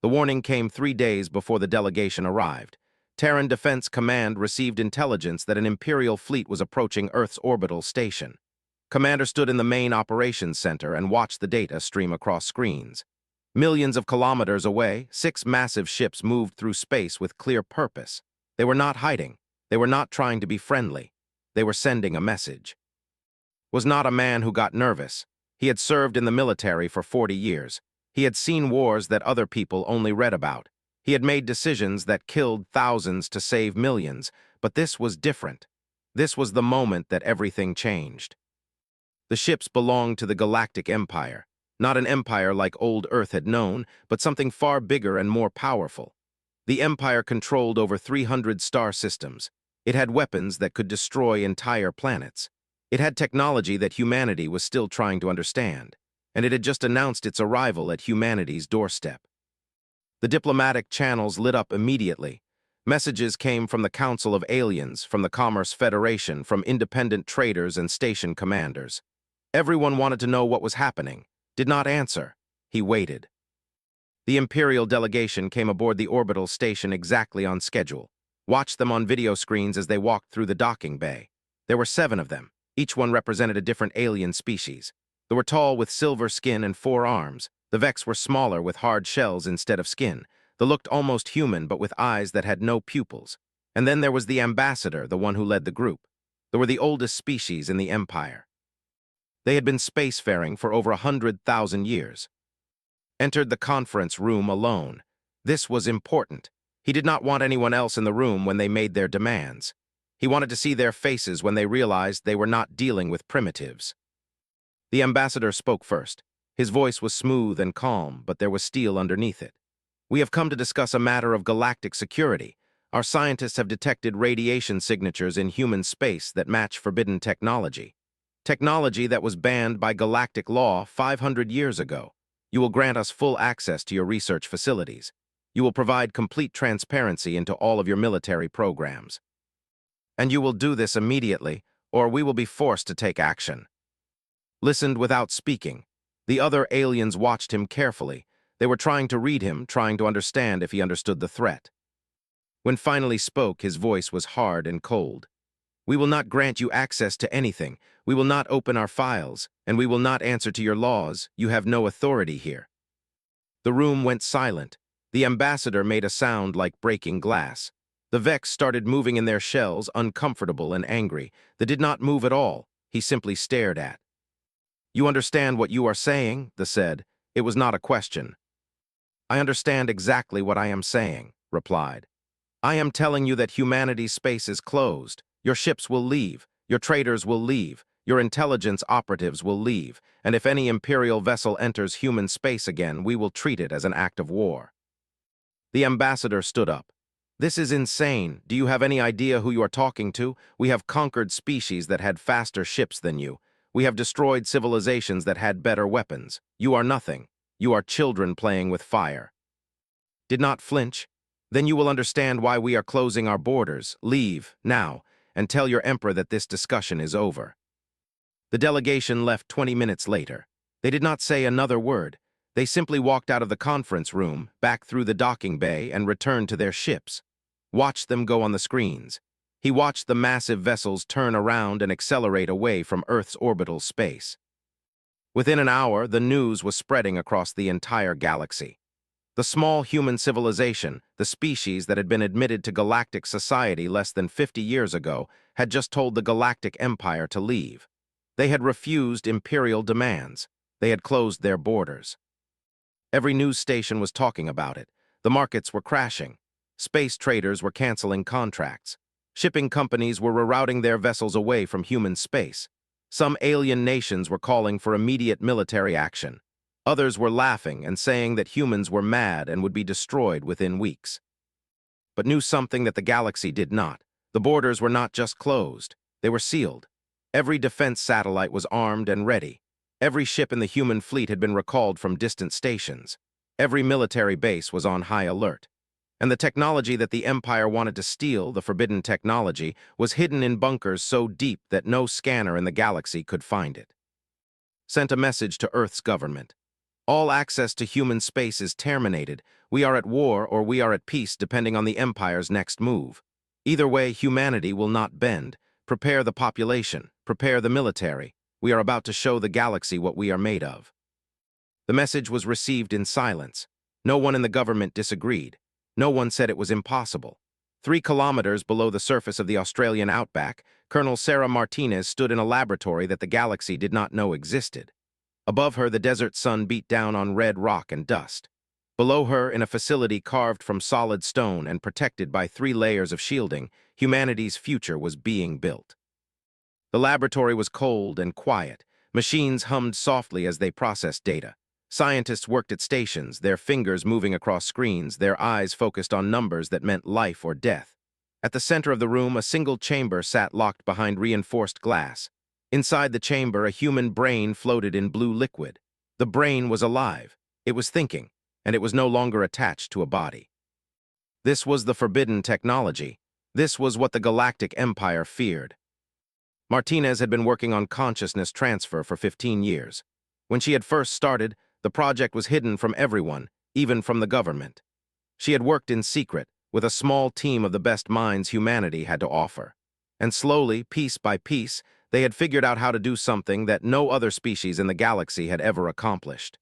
The warning came 3 days before the delegation arrived. Terran Defense Command received intelligence that an Imperial fleet was approaching Earth's orbital station. Commander stood in the main operations center and watched the data stream across screens. Millions of kilometers away, 6 massive ships moved through space with clear purpose. They were not hiding. They were not trying to be friendly. They were sending a message. Was not a man who got nervous. He had served in the military for 40 years. He had seen wars that other people only read about. He had made decisions that killed thousands to save millions, but this was different. This was the moment that everything changed. The ships belonged to the Galactic Empire, not an empire like old Earth had known, but something far bigger and more powerful. The Empire controlled over 300 star systems. It had weapons that could destroy entire planets. It had technology that humanity was still trying to understand, and it had just announced its arrival at humanity's doorstep. The diplomatic channels lit up immediately. Messages came from the Council of Aliens, from the Commerce Federation, from independent traders and station commanders. Everyone wanted to know what was happening. Did not answer. He waited. The Imperial delegation came aboard the orbital station exactly on schedule. Watched them on video screens as they walked through the docking bay. There were 7 of them. Each one represented a different alien species. They were tall with silver skin and 4 arms. The Vex were smaller with hard shells instead of skin. They looked almost human but with eyes that had no pupils. And then there was the ambassador, the one who led the group. They were the oldest species in the Empire. They had been spacefaring for over 100,000 years. Entered the conference room alone. This was important. He did not want anyone else in the room when they made their demands. He wanted to see their faces when they realized they were not dealing with primitives. The ambassador spoke first. His voice was smooth and calm, but there was steel underneath it. We have come to discuss a matter of galactic security. Our scientists have detected radiation signatures in human space that match forbidden technology. Technology that was banned by galactic law 500 years ago. You will grant us full access to your research facilities. You will provide complete transparency into all of your military programs. And you will do this immediately, or we will be forced to take action. Listened without speaking. The other aliens watched him carefully. They were trying to read him, trying to understand if he understood the threat. When finally spoke, his voice was hard and cold. We will not grant you access to anything. We will not open our files, and we will not answer to your laws. You have no authority here. The room went silent. The ambassador made a sound like breaking glass. The Vex started moving in their shells, uncomfortable and angry. They did not move at all. He simply stared at. You understand what you are saying? They said. It was not a question. I understand exactly what I am saying, replied. I am telling you that humanity's space is closed. Your ships will leave. Your traders will leave. Your intelligence operatives will leave. And if any Imperial vessel enters human space again, we will treat it as an act of war. The ambassador stood up. This is insane. Do you have any idea who you are talking to? We have conquered species that had faster ships than you. We have destroyed civilizations that had better weapons. You are nothing. You are children playing with fire. Did not flinch? Then you will understand why we are closing our borders. Leave, now, and tell your emperor that this discussion is over. The delegation left 20 minutes later. They did not say another word. They simply walked out of the conference room, back through the docking bay, and returned to their ships. Watched them go on the screens. He watched the massive vessels turn around and accelerate away from Earth's orbital space. Within an hour, the news was spreading across the entire galaxy. The small human civilization, the species that had been admitted to galactic society less than 50 years ago, had just told the Galactic Empire to leave. They had refused imperial demands. They had closed their borders. Every news station was talking about it. The markets were crashing. Space traders were canceling contracts. Shipping companies were rerouting their vessels away from human space. Some alien nations were calling for immediate military action. Others were laughing and saying that humans were mad and would be destroyed within weeks. But knew something that the galaxy did not. The borders were not just closed. They were sealed. Every defense satellite was armed and ready. Every ship in the human fleet had been recalled from distant stations. Every military base was on high alert. And the technology that the Empire wanted to steal, the forbidden technology, was hidden in bunkers so deep that no scanner in the galaxy could find it. Sent a message to Earth's government. All access to human space is terminated. We are at war or we are at peace depending on the Empire's next move. Either way, humanity will not bend. Prepare the population. Prepare the military. We are about to show the galaxy what we are made of. The message was received in silence. No one in the government disagreed. No one said it was impossible. 3 kilometers below the surface of the Australian outback, Colonel Sarah Martinez stood in a laboratory that the galaxy did not know existed. Above her, the desert sun beat down on red rock and dust. Below her, in a facility carved from solid stone and protected by 3 layers of shielding, humanity's future was being built. The laboratory was cold and quiet. Machines hummed softly as they processed data. Scientists worked at stations, their fingers moving across screens, their eyes focused on numbers that meant life or death. At the center of the room, a single chamber sat locked behind reinforced glass. Inside the chamber, a human brain floated in blue liquid. The brain was alive. It was thinking, and it was no longer attached to a body. This was the forbidden technology. This was what the Galactic Empire feared. Martinez had been working on consciousness transfer for 15 years. When she had first started, the project was hidden from everyone, even from the government. She had worked in secret, with a small team of the best minds humanity had to offer. And slowly, piece by piece, they had figured out how to do something that no other species in the galaxy had ever accomplished.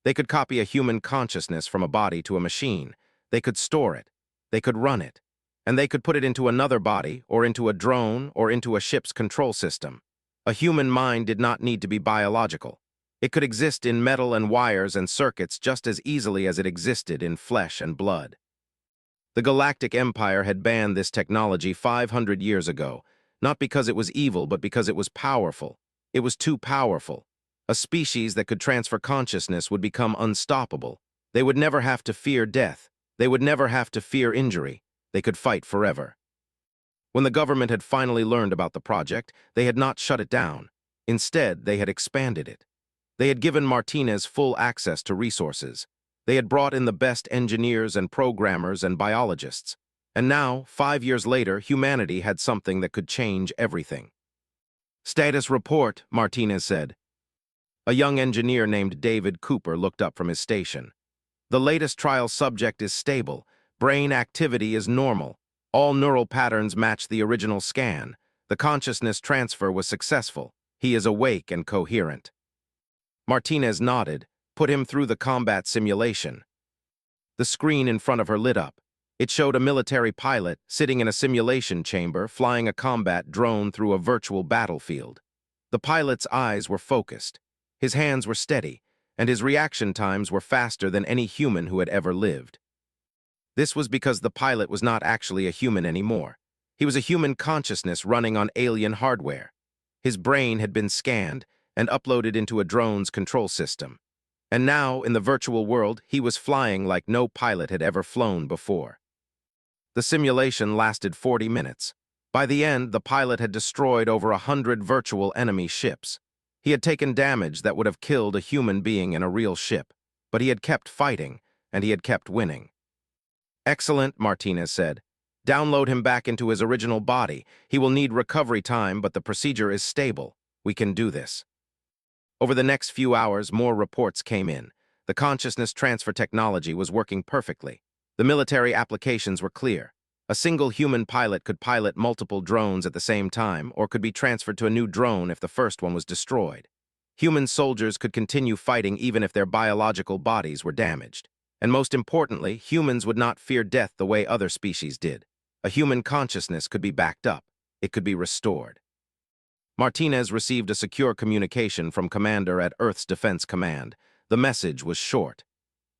They could copy a human consciousness from a body to a machine. They could store it. They could run it. And they could put it into another body, or into a drone, or into a ship's control system. A human mind did not need to be biological. It could exist in metal and wires and circuits just as easily as it existed in flesh and blood. The Galactic Empire had banned this technology 500 years ago, not because it was evil, but because it was powerful. It was too powerful. A species that could transfer consciousness would become unstoppable. They would never have to fear death. They would never have to fear injury. They could fight forever. When the government had finally learned about the project, they had not shut it down. Instead, they had expanded it. They had given Martinez full access to resources. They had brought in the best engineers and programmers and biologists. And now, 5 years later, humanity had something that could change everything. "Status report," Martinez said. A young engineer named David Cooper looked up from his station. "The latest trial subject is stable. Brain activity is normal. All neural patterns match the original scan. The consciousness transfer was successful. He is awake and coherent." Martinez nodded, put him through the combat simulation. The screen in front of her lit up. It showed a military pilot sitting in a simulation chamber flying a combat drone through a virtual battlefield. The pilot's eyes were focused. His hands were steady, and his reaction times were faster than any human who had ever lived. This was because the pilot was not actually a human anymore. He was a human consciousness running on alien hardware. His brain had been scanned and uploaded into a drone's control system. And now, in the virtual world, he was flying like no pilot had ever flown before. The simulation lasted 40 minutes. By the end, the pilot had destroyed over 100 virtual enemy ships. He had taken damage that would have killed a human being in a real ship, but he had kept fighting, and he had kept winning. "Excellent," Martinez said. "Download him back into his original body. He will need recovery time, but the procedure is stable. We can do this." Over the next few hours, more reports came in. The consciousness transfer technology was working perfectly. The military applications were clear. A single human pilot could pilot multiple drones at the same time, or could be transferred to a new drone if the first one was destroyed. Human soldiers could continue fighting even if their biological bodies were damaged. And most importantly, humans would not fear death the way other species did. A human consciousness could be backed up. It could be restored. Martinez received a secure communication from Commander at Earth's Defense Command. The message was short.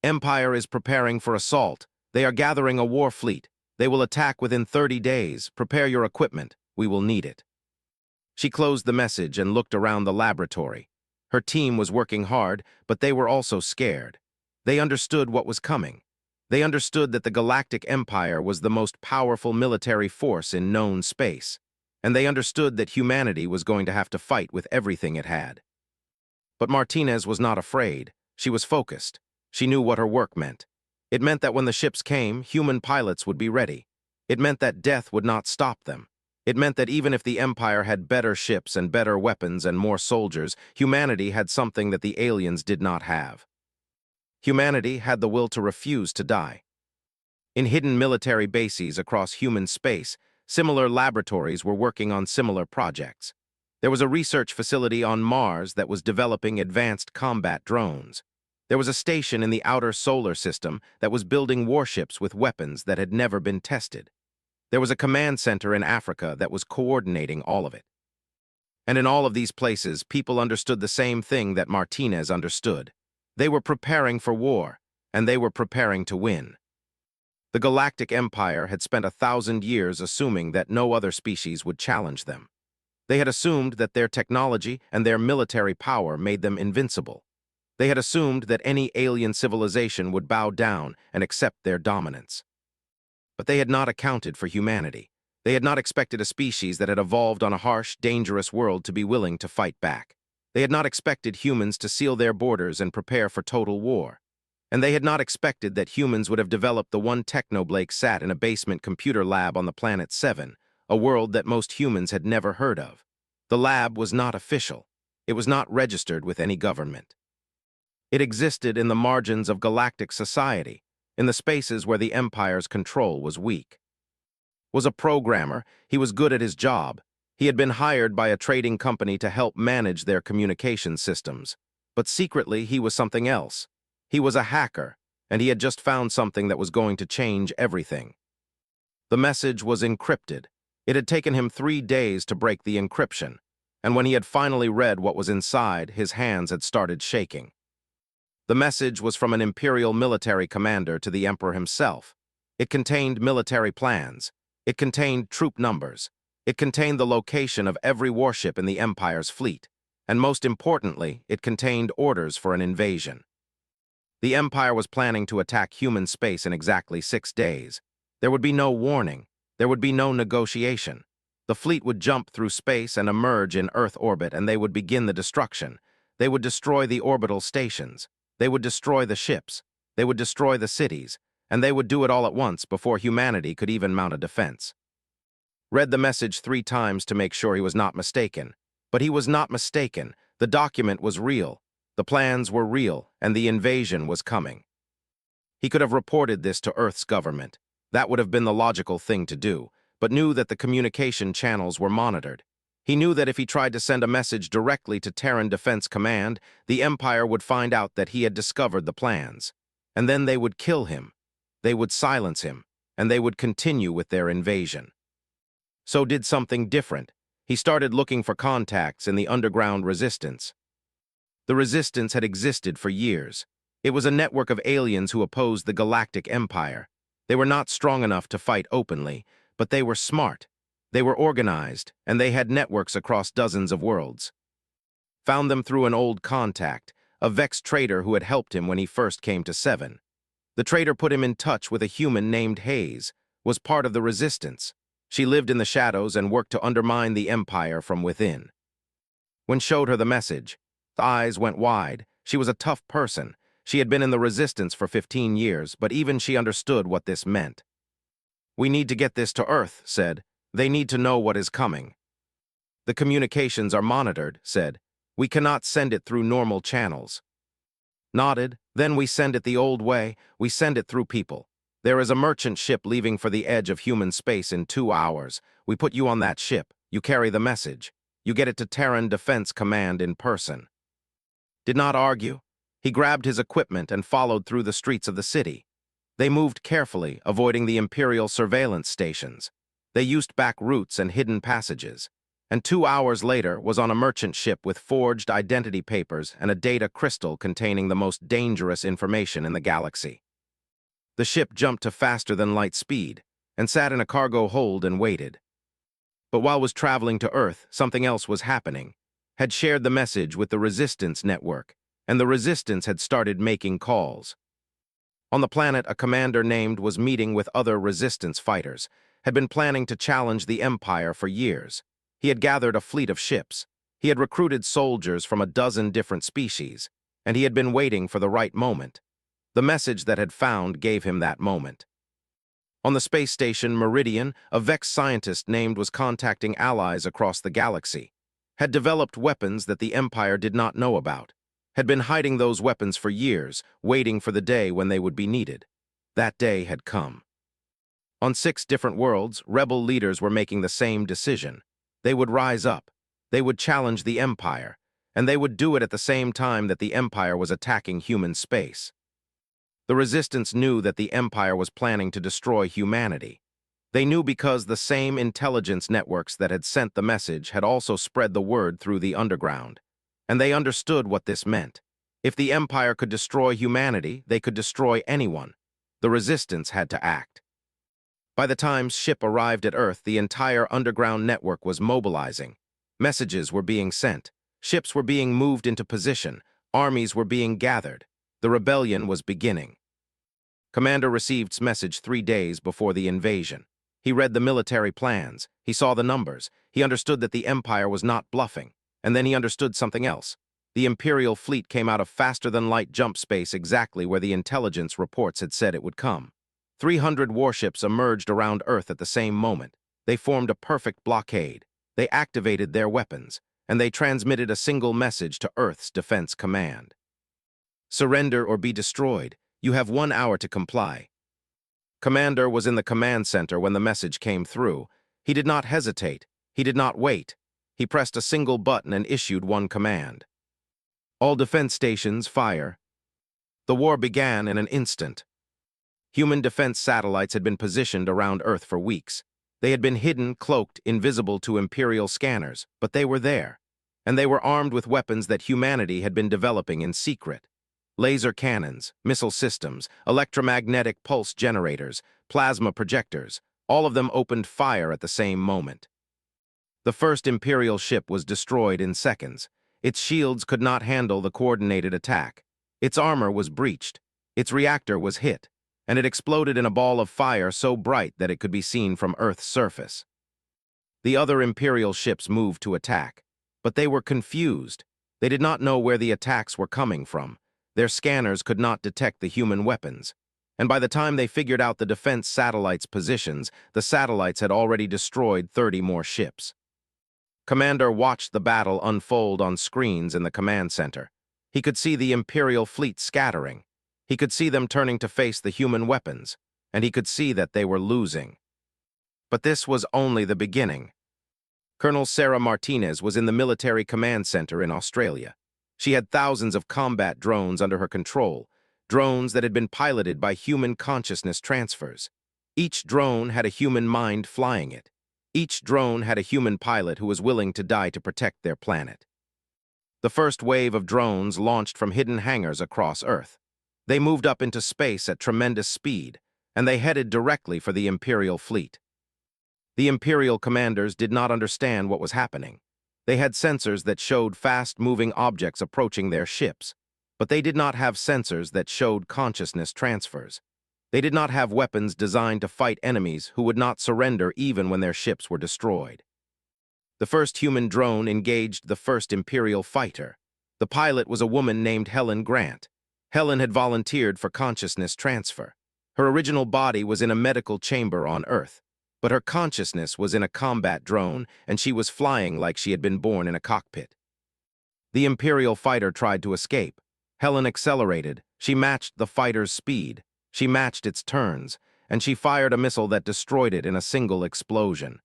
"Empire is preparing for assault. They are gathering a war fleet. They will attack within 30 days. Prepare your equipment. We will need it." She closed the message and looked around the laboratory. Her team was working hard, but they were also scared. They understood what was coming. They understood that the Galactic Empire was the most powerful military force in known space. And they understood that humanity was going to have to fight with everything it had. But Martinez was not afraid. She was focused. She knew what her work meant. It meant that when the ships came, human pilots would be ready. It meant that death would not stop them. It meant that even if the Empire had better ships and better weapons and more soldiers, humanity had something that the aliens did not have. Humanity had the will to refuse to die. In hidden military bases across human space, similar laboratories were working on similar projects. There was a research facility on Mars that was developing advanced combat drones. There was a station in the outer solar system that was building warships with weapons that had never been tested. There was a command center in Africa that was coordinating all of it. And in all of these places, people understood the same thing that Martinez understood. They were preparing for war, and they were preparing to win. The Galactic Empire had spent 1,000 years assuming that no other species would challenge them. They had assumed that their technology and their military power made them invincible. They had assumed that any alien civilization would bow down and accept their dominance. But they had not accounted for humanity. They had not expected a species that had evolved on a harsh, dangerous world to be willing to fight back. They had not expected humans to seal their borders and prepare for total war. And they had not expected that humans would have developed the one Technoblake sat in a basement computer lab on the planet 7, a world that most humans had never heard of. The lab was not official. It was not registered with any government. It existed in the margins of galactic society, in the spaces where the Empire's control was weak. Was a programmer, he was good at his job. He had been hired by a trading company to help manage their communication systems. But secretly, he was something else. He was a hacker, and he had just found something that was going to change everything. The message was encrypted. It had taken him 3 days to break the encryption, and when he had finally read what was inside, his hands had started shaking. The message was from an Imperial military commander to the Emperor himself. It contained military plans. It contained troop numbers. It contained the location of every warship in the Empire's fleet. And most importantly, it contained orders for an invasion. The Empire was planning to attack human space in exactly 6 days. There would be no warning. There would be no negotiation. The fleet would jump through space and emerge in Earth orbit, and they would begin the destruction. They would destroy the orbital stations. They would destroy the ships. They would destroy the cities. And they would do it all at once before humanity could even mount a defense. Read the message 3 times to make sure he was not mistaken. But he was not mistaken. The document was real. The plans were real, and the invasion was coming. He could have reported this to Earth's government. That would have been the logical thing to do, but knew that the communication channels were monitored. He knew that if he tried to send a message directly to Terran Defense Command, the Empire would find out that he had discovered the plans. And then they would kill him. They would silence him, and they would continue with their invasion. So did something different. He started looking for contacts in the underground resistance. The resistance had existed for years. It was a network of aliens who opposed the Galactic Empire. They were not strong enough to fight openly, but they were smart. They were organized, and they had networks across dozens of worlds. Found them through an old contact, a Vex trader who had helped him when he first came to 7. The trader put him in touch with a human named Hayes, was part of the resistance. She lived in the shadows and worked to undermine the Empire from within. When showed her the message, the eyes went wide. She was a tough person. She had been in the resistance for 15 years, but even she understood what this meant. "We need to get this to Earth," said. "They need to know what is coming." "The communications are monitored," said. "We cannot send it through normal channels." Nodded. "Then we send it the old way. We send it through people. There is a merchant ship leaving for the edge of human space in 2 hours. We put you on that ship. You carry the message. You get it to Terran Defense Command in person." Did not argue. He grabbed his equipment and followed through the streets of the city. They moved carefully, avoiding the Imperial surveillance stations. They used back routes and hidden passages. And 2 hours later was on a merchant ship with forged identity papers and a data crystal containing the most dangerous information in the galaxy. The ship jumped to faster than light speed and sat in a cargo hold and waited. But while was traveling to Earth, something else was happening. Had shared the message with the Resistance network, and the Resistance had started making calls. On the planet, a commander named was meeting with other Resistance fighters, had been planning to challenge the Empire for years. He had gathered a fleet of ships. He had recruited soldiers from a dozen different species, and he had been waiting for the right moment. The message that had found gave him that moment. On the space station Meridian, a Vex scientist named was contacting allies across the galaxy, had developed weapons that the Empire did not know about. had been hiding those weapons for years, waiting for the day when they would be needed. That day had come. On 6 different worlds, rebel leaders were making the same decision. They would rise up. They would challenge the Empire. And they would do it at the same time that the Empire was attacking human space. The Resistance knew that the Empire was planning to destroy humanity. They knew because the same intelligence networks that had sent the message had also spread the word through the underground. And they understood what this meant. If the Empire could destroy humanity, they could destroy anyone. The Resistance had to act. By the time ship arrived at Earth, the entire underground network was mobilizing. Messages were being sent. Ships were being moved into position. Armies were being gathered. The rebellion was beginning. Commander received message 3 days before the invasion. He read the military plans. He saw the numbers. He understood that the Empire was not bluffing. And then he understood something else. The Imperial fleet came out of faster-than-light jump space exactly where the intelligence reports had said it would come. 300 warships emerged around Earth at the same moment. They formed a perfect blockade. They activated their weapons, and they transmitted a single message to Earth's Defense Command. Surrender or be destroyed. You have 1 hour to comply. Commander was in the command center when the message came through. He did not hesitate. He did not wait. He pressed a single button and issued one command. All defense stations, fire. The war began in an instant. Human defense satellites had been positioned around Earth for weeks. They had been hidden, cloaked, invisible to Imperial scanners, but they were there. And they were armed with weapons that humanity had been developing in secret. Laser cannons, missile systems, electromagnetic pulse generators, plasma projectors, all of them opened fire at the same moment. The first Imperial ship was destroyed in seconds. Its shields could not handle the coordinated attack. Its armor was breached. Its reactor was hit, and it exploded in a ball of fire so bright that it could be seen from Earth's surface. The other Imperial ships moved to attack, but they were confused. They did not know where the attacks were coming from. Their scanners could not detect the human weapons, and by the time they figured out the defense satellites' positions, the satellites had already destroyed 30 more ships. Commander watched the battle unfold on screens in the command center. He could see the Imperial fleet scattering. He could see them turning to face the human weapons, and he could see that they were losing. But this was only the beginning. Colonel Sarah Martinez was in the military command center in Australia. She had thousands of combat drones under her control, drones that had been piloted by human consciousness transfers. Each drone had a human mind flying it. Each drone had a human pilot who was willing to die to protect their planet. The first wave of drones launched from hidden hangars across Earth. They moved up into space at tremendous speed, and they headed directly for the Imperial fleet. The Imperial commanders did not understand what was happening. They had sensors that showed fast-moving objects approaching their ships, but they did not have sensors that showed consciousness transfers. They did not have weapons designed to fight enemies who would not surrender even when their ships were destroyed. The first human drone engaged the first Imperial fighter. The pilot was a woman named Helen Grant. Helen had volunteered for consciousness transfer. Her original body was in a medical chamber on Earth, but her consciousness was in a combat drone, and she was flying like she had been born in a cockpit. The Imperial fighter tried to escape. Helen accelerated. She matched the fighter's speed. She matched its turns, and she fired a missile that destroyed it in a single explosion.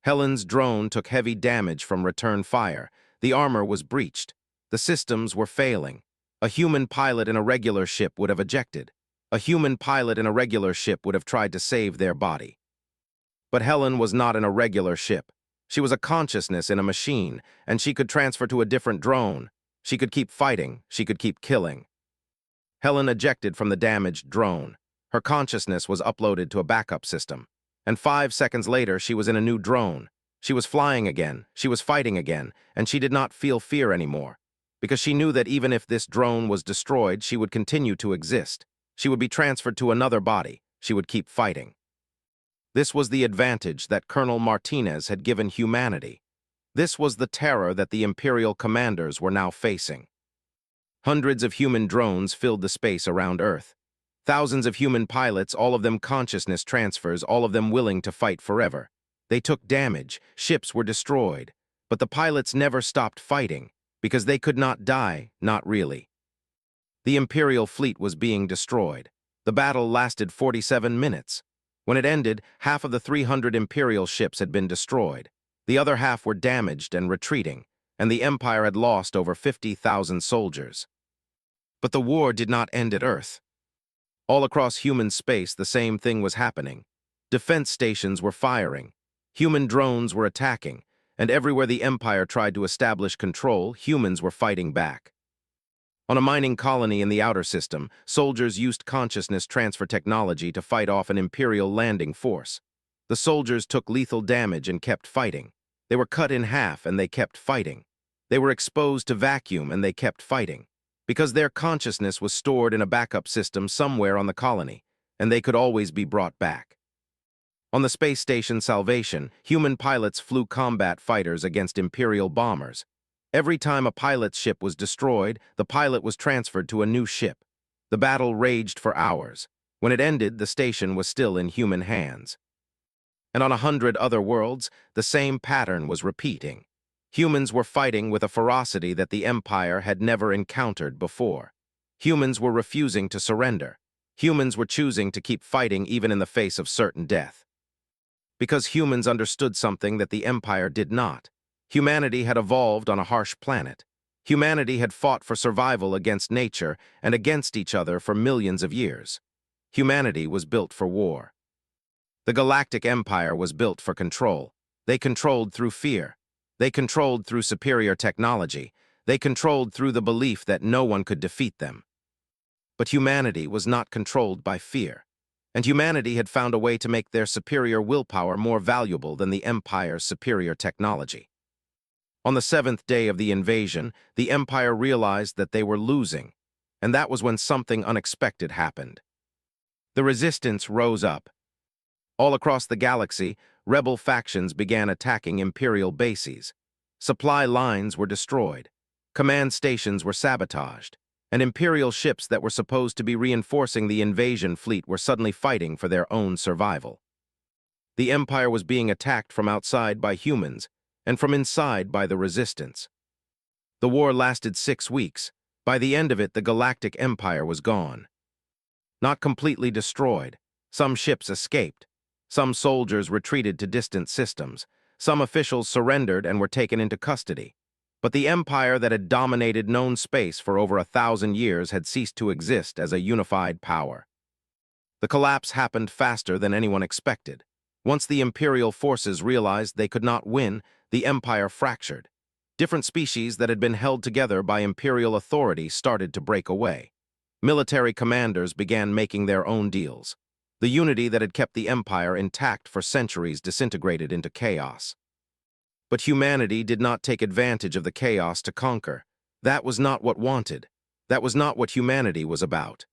Helen's drone took heavy damage from return fire. The armor was breached. The systems were failing. A human pilot in a regular ship would have ejected. A human pilot in a regular ship would have tried to save their body. But Helen was not in a regular ship. She was a consciousness in a machine, and she could transfer to a different drone. She could keep fighting. She could keep killing. Helen ejected from the damaged drone. Her consciousness was uploaded to a backup system. And 5 seconds later, she was in a new drone. She was flying again. She was fighting again, and she did not feel fear anymore, because she knew that even if this drone was destroyed, she would continue to exist. She would be transferred to another body. She would keep fighting. This was the advantage that Colonel Martinez had given humanity. This was the terror that the Imperial commanders were now facing. Hundreds of human drones filled the space around Earth. Thousands of human pilots, all of them consciousness transfers, all of them willing to fight forever. They took damage, ships were destroyed, but the pilots never stopped fighting. Because they could not die, not really. The Imperial fleet was being destroyed. The battle lasted 47 minutes. When it ended, half of the 300 Imperial ships had been destroyed. The other half were damaged and retreating, and the Empire had lost over 50,000 soldiers. But the war did not end at Earth. All across human space, the same thing was happening. Defense stations were firing. Human drones were attacking, and everywhere the Empire tried to establish control, humans were fighting back. On a mining colony in the outer system, soldiers used consciousness transfer technology to fight off an Imperial landing force. The soldiers took lethal damage and kept fighting. They were cut in half and they kept fighting. They were exposed to vacuum and they kept fighting. Because their consciousness was stored in a backup system somewhere on the colony, and they could always be brought back. On the space station Salvation, human pilots flew combat fighters against Imperial bombers. Every time a pilot's ship was destroyed, the pilot was transferred to a new ship. The battle raged for hours. When it ended, the station was still in human hands. And on 100 other worlds, the same pattern was repeating. Humans were fighting with a ferocity that the Empire had never encountered before. Humans were refusing to surrender. Humans were choosing to keep fighting even in the face of certain death. Because humans understood something that the Empire did not. Humanity had evolved on a harsh planet. Humanity had fought for survival against nature and against each other for millions of years. Humanity was built for war. The Galactic Empire was built for control. They controlled through fear. They controlled through superior technology. They controlled through the belief that no one could defeat them. But humanity was not controlled by fear. And humanity had found a way to make their superior willpower more valuable than the Empire's superior technology. On the 7th day of the invasion, the Empire realized that they were losing, and that was when something unexpected happened. The resistance rose up. All across the galaxy, rebel factions began attacking Imperial bases. Supply lines were destroyed. Command stations were sabotaged, and Imperial ships that were supposed to be reinforcing the invasion fleet were suddenly fighting for their own survival. The Empire was being attacked from outside by humans, and from inside by the resistance. The war lasted 6 weeks. By the end of it, the Galactic Empire was gone. Not completely destroyed. Some ships escaped. Some soldiers retreated to distant systems. Some officials surrendered and were taken into custody. But the empire that had dominated known space for over 1,000 years had ceased to exist as a unified power. The collapse happened faster than anyone expected. Once the Imperial forces realized they could not win, the empire fractured. Different species that had been held together by Imperial authority started to break away. Military commanders began making their own deals. The unity that had kept the empire intact for centuries disintegrated into chaos. But humanity did not take advantage of the chaos to conquer. That was not what wanted. That was not what humanity was about.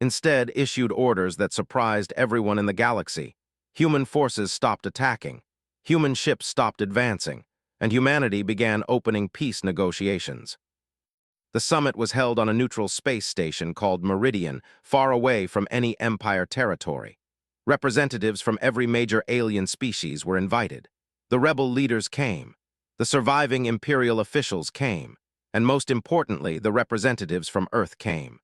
Instead, issued orders that surprised everyone in the galaxy. Human forces stopped attacking. Human ships stopped advancing, and humanity began opening peace negotiations. The summit was held on a neutral space station called Meridian, far away from any Empire territory. Representatives from every major alien species were invited. The rebel leaders came. The surviving Imperial officials came. And most importantly, the representatives from Earth came.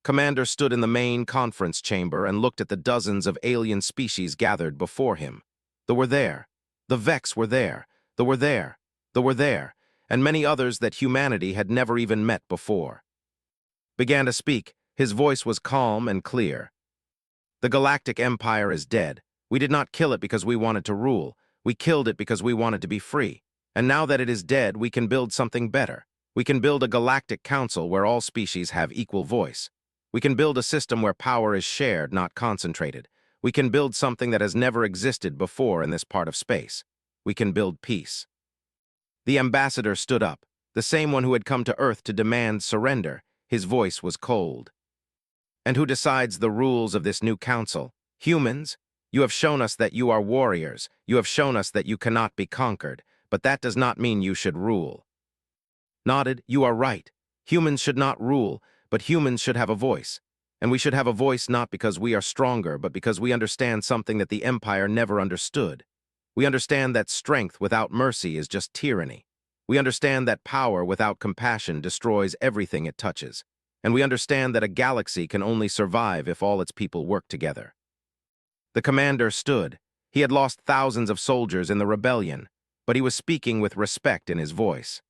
Commander stood in the main conference chamber and looked at the dozens of alien species gathered before him. They were there. The Vex were there. They were there. They were there. And many others that humanity had never even met before. Began to speak. His voice was calm and clear. The Galactic Empire is dead. We did not kill it because we wanted to rule. We killed it because we wanted to be free. And now that it is dead, we can build something better. We can build a galactic council where all species have equal voice. We can build a system where power is shared, not concentrated. We can build something that has never existed before in this part of space. We can build peace. The ambassador stood up, the same one who had come to Earth to demand surrender. His voice was cold. And who decides the rules of this new council? Humans? You have shown us that you are warriors. You have shown us that you cannot be conquered, but that does not mean you should rule. Nodded, you are right. Humans should not rule, but humans should have a voice. And we should have a voice not because we are stronger, but because we understand something that the Empire never understood. We understand that strength without mercy is just tyranny. We understand that power without compassion destroys everything it touches. And we understand that a galaxy can only survive if all its people work together. The commander stood. He had lost thousands of soldiers in the rebellion, but he was speaking with respect in his voice.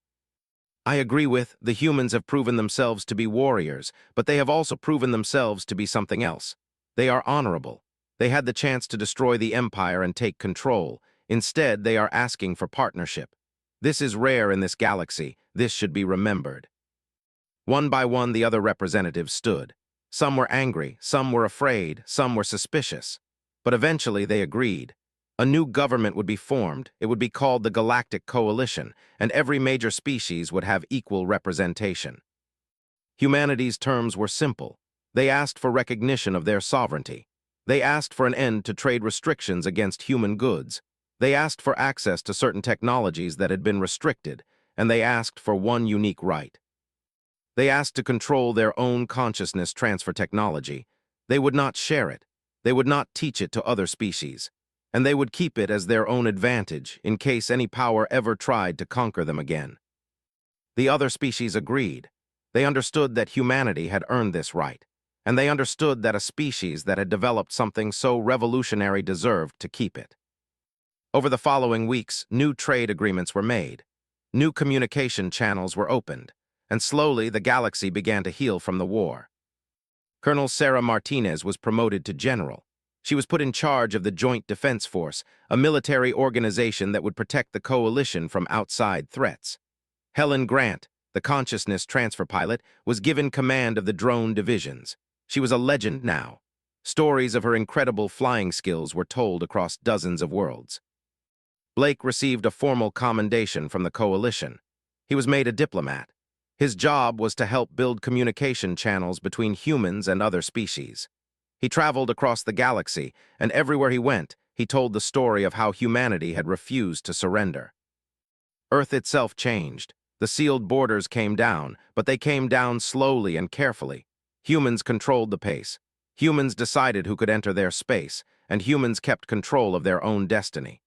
I agree with, the humans have proven themselves to be warriors, but they have also proven themselves to be something else. They are honorable. They had the chance to destroy the Empire and take control. Instead, they are asking for partnership. This is rare in this galaxy. This should be remembered. One by one, the other representatives stood. Some were angry, some were afraid, some were suspicious. But eventually they agreed. A new government would be formed. It would be called the Galactic Coalition, and every major species would have equal representation. Humanity's terms were simple. They asked for recognition of their sovereignty. They asked for an end to trade restrictions against human goods. They asked for access to certain technologies that had been restricted, and they asked for one unique right. They asked to control their own consciousness transfer technology. They would not share it. They would not teach it to other species. And they would keep it as their own advantage in case any power ever tried to conquer them again. The other species agreed. They understood that humanity had earned this right, and they understood that a species that had developed something so revolutionary deserved to keep it. Over the following weeks, new trade agreements were made. New communication channels were opened, and slowly the galaxy began to heal from the war. Colonel Sarah Martinez was promoted to general. She was put in charge of the Joint Defense Force, a military organization that would protect the coalition from outside threats. Helen Grant, the consciousness transfer pilot, was given command of the drone divisions. She was a legend now. Stories of her incredible flying skills were told across dozens of worlds. Blake received a formal commendation from the coalition. He was made a diplomat. His job was to help build communication channels between humans and other species. He traveled across the galaxy, and everywhere he went, he told the story of how humanity had refused to surrender. Earth itself changed. The sealed borders came down, but they came down slowly and carefully. Humans controlled the pace. Humans decided who could enter their space, and humans kept control of their own destiny.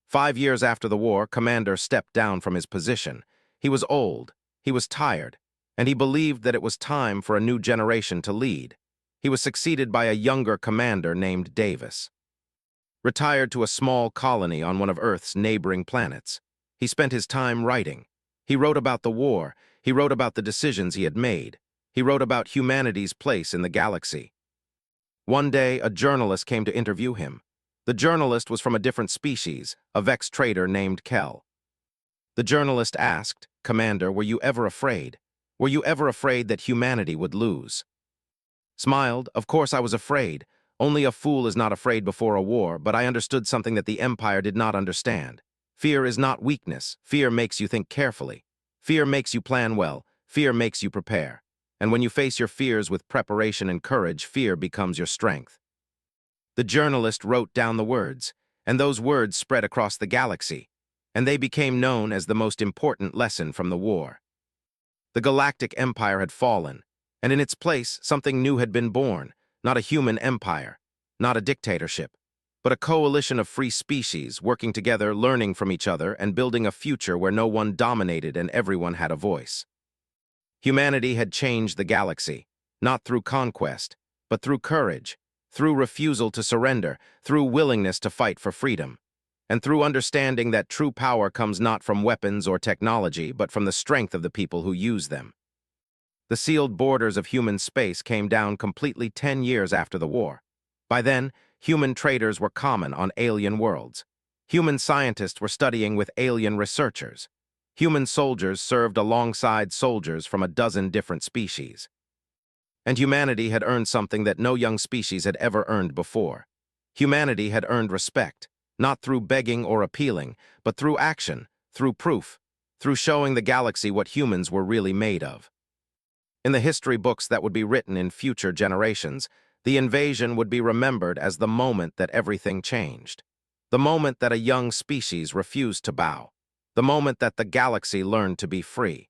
5 years after the war, Commander stepped down from his position. He was old. He was tired, and he believed that it was time for a new generation to lead. He was succeeded by a younger commander named Davis. Retired to a small colony on one of Earth's neighboring planets, he spent his time writing. He wrote about the war. He wrote about the decisions he had made. He wrote about humanity's place in the galaxy. One day, a journalist came to interview him. The journalist was from a different species, a Vex trader named Kell. The journalist asked, "Commander, were you ever afraid? Were you ever afraid that humanity would lose?" Smiled, "Of course I was afraid. Only a fool is not afraid before a war, but I understood something that the Empire did not understand. Fear is not weakness. Fear makes you think carefully. Fear makes you plan well. Fear makes you prepare. And when you face your fears with preparation and courage, fear becomes your strength." The journalist wrote down the words, and those words spread across the galaxy, and they became known as the most important lesson from the war. The Galactic Empire had fallen, and in its place, something new had been born, not a human empire, not a dictatorship, but a coalition of free species working together, learning from each other, and building a future where no one dominated and everyone had a voice. Humanity had changed the galaxy, not through conquest, but through courage, through refusal to surrender, through willingness to fight for freedom, and through understanding that true power comes not from weapons or technology, but from the strength of the people who use them. The sealed borders of human space came down completely 10 years after the war. By then, human traders were common on alien worlds. Human scientists were studying with alien researchers. Human soldiers served alongside soldiers from a dozen different species. And humanity had earned something that no young species had ever earned before. Humanity had earned respect, not through begging or appealing, but through action, through proof, through showing the galaxy what humans were really made of. In the history books that would be written in future generations, the invasion would be remembered as the moment that everything changed. The moment that a young species refused to bow. The moment that the galaxy learned to be free.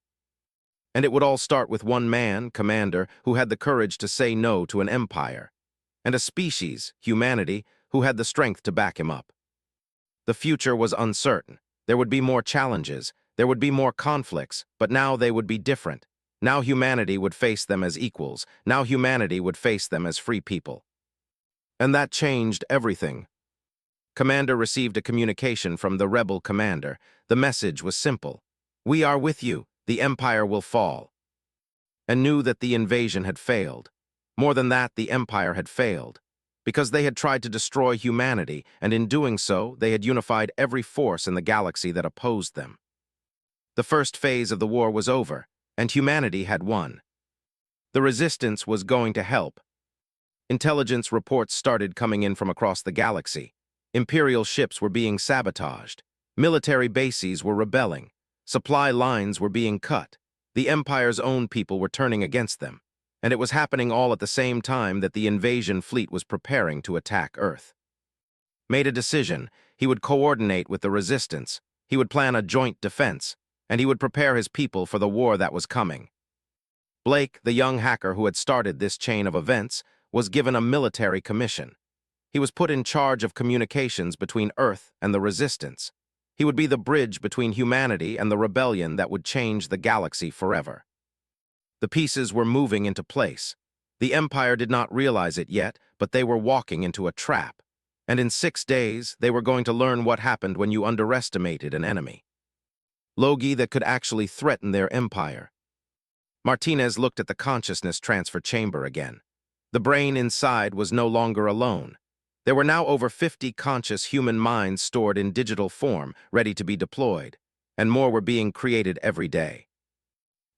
And it would all start with one man, commander, who had the courage to say no to an empire, and a species, humanity, who had the strength to back him up. The future was uncertain. There would be more challenges. There would be more conflicts, but now they would be different. Now humanity would face them as equals. Now humanity would face them as free people. And that changed everything. Commander received a communication from the rebel commander. The message was simple. "We are with you. The Empire will fall." And knew that the invasion had failed. More than that, the Empire had failed. Because they had tried to destroy humanity, and in doing so, they had unified every force in the galaxy that opposed them. The first phase of the war was over, and humanity had won. The resistance was going to help. Intelligence reports started coming in from across the galaxy. Imperial ships were being sabotaged. Military bases were rebelling. Supply lines were being cut. The Empire's own people were turning against them. And it was happening all at the same time that the invasion fleet was preparing to attack Earth. Made a decision. He would coordinate with the resistance. He would plan a joint defense. And he would prepare his people for the war that was coming. Blake, the young hacker who had started this chain of events, was given a military commission. He was put in charge of communications between Earth and the Resistance. He would be the bridge between humanity and the rebellion that would change the galaxy forever. The pieces were moving into place. The Empire did not realize it yet, but they were walking into a trap. And in 6 days, they were going to learn what happened when you underestimated an enemy. Logi that could actually threaten their empire. Martinez looked at the consciousness transfer chamber again. The brain inside was no longer alone. There were now over 50 conscious human minds stored in digital form, ready to be deployed, and more were being created every day.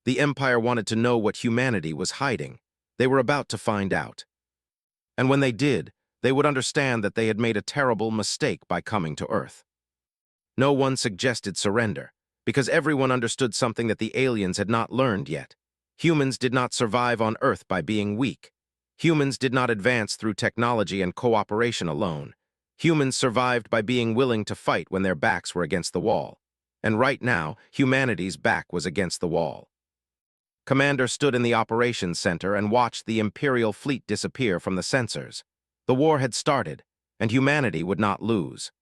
The Empire wanted to know what humanity was hiding. They were about to find out. And when they did, they would understand that they had made a terrible mistake by coming to Earth. No one suggested surrender, because everyone understood something that the aliens had not learned yet. Humans did not survive on Earth by being weak. Humans did not advance through technology and cooperation alone. Humans survived by being willing to fight when their backs were against the wall. And right now, humanity's back was against the wall. Commander stood in the operations center and watched the Imperial fleet disappear from the sensors. The war had started, and humanity would not lose.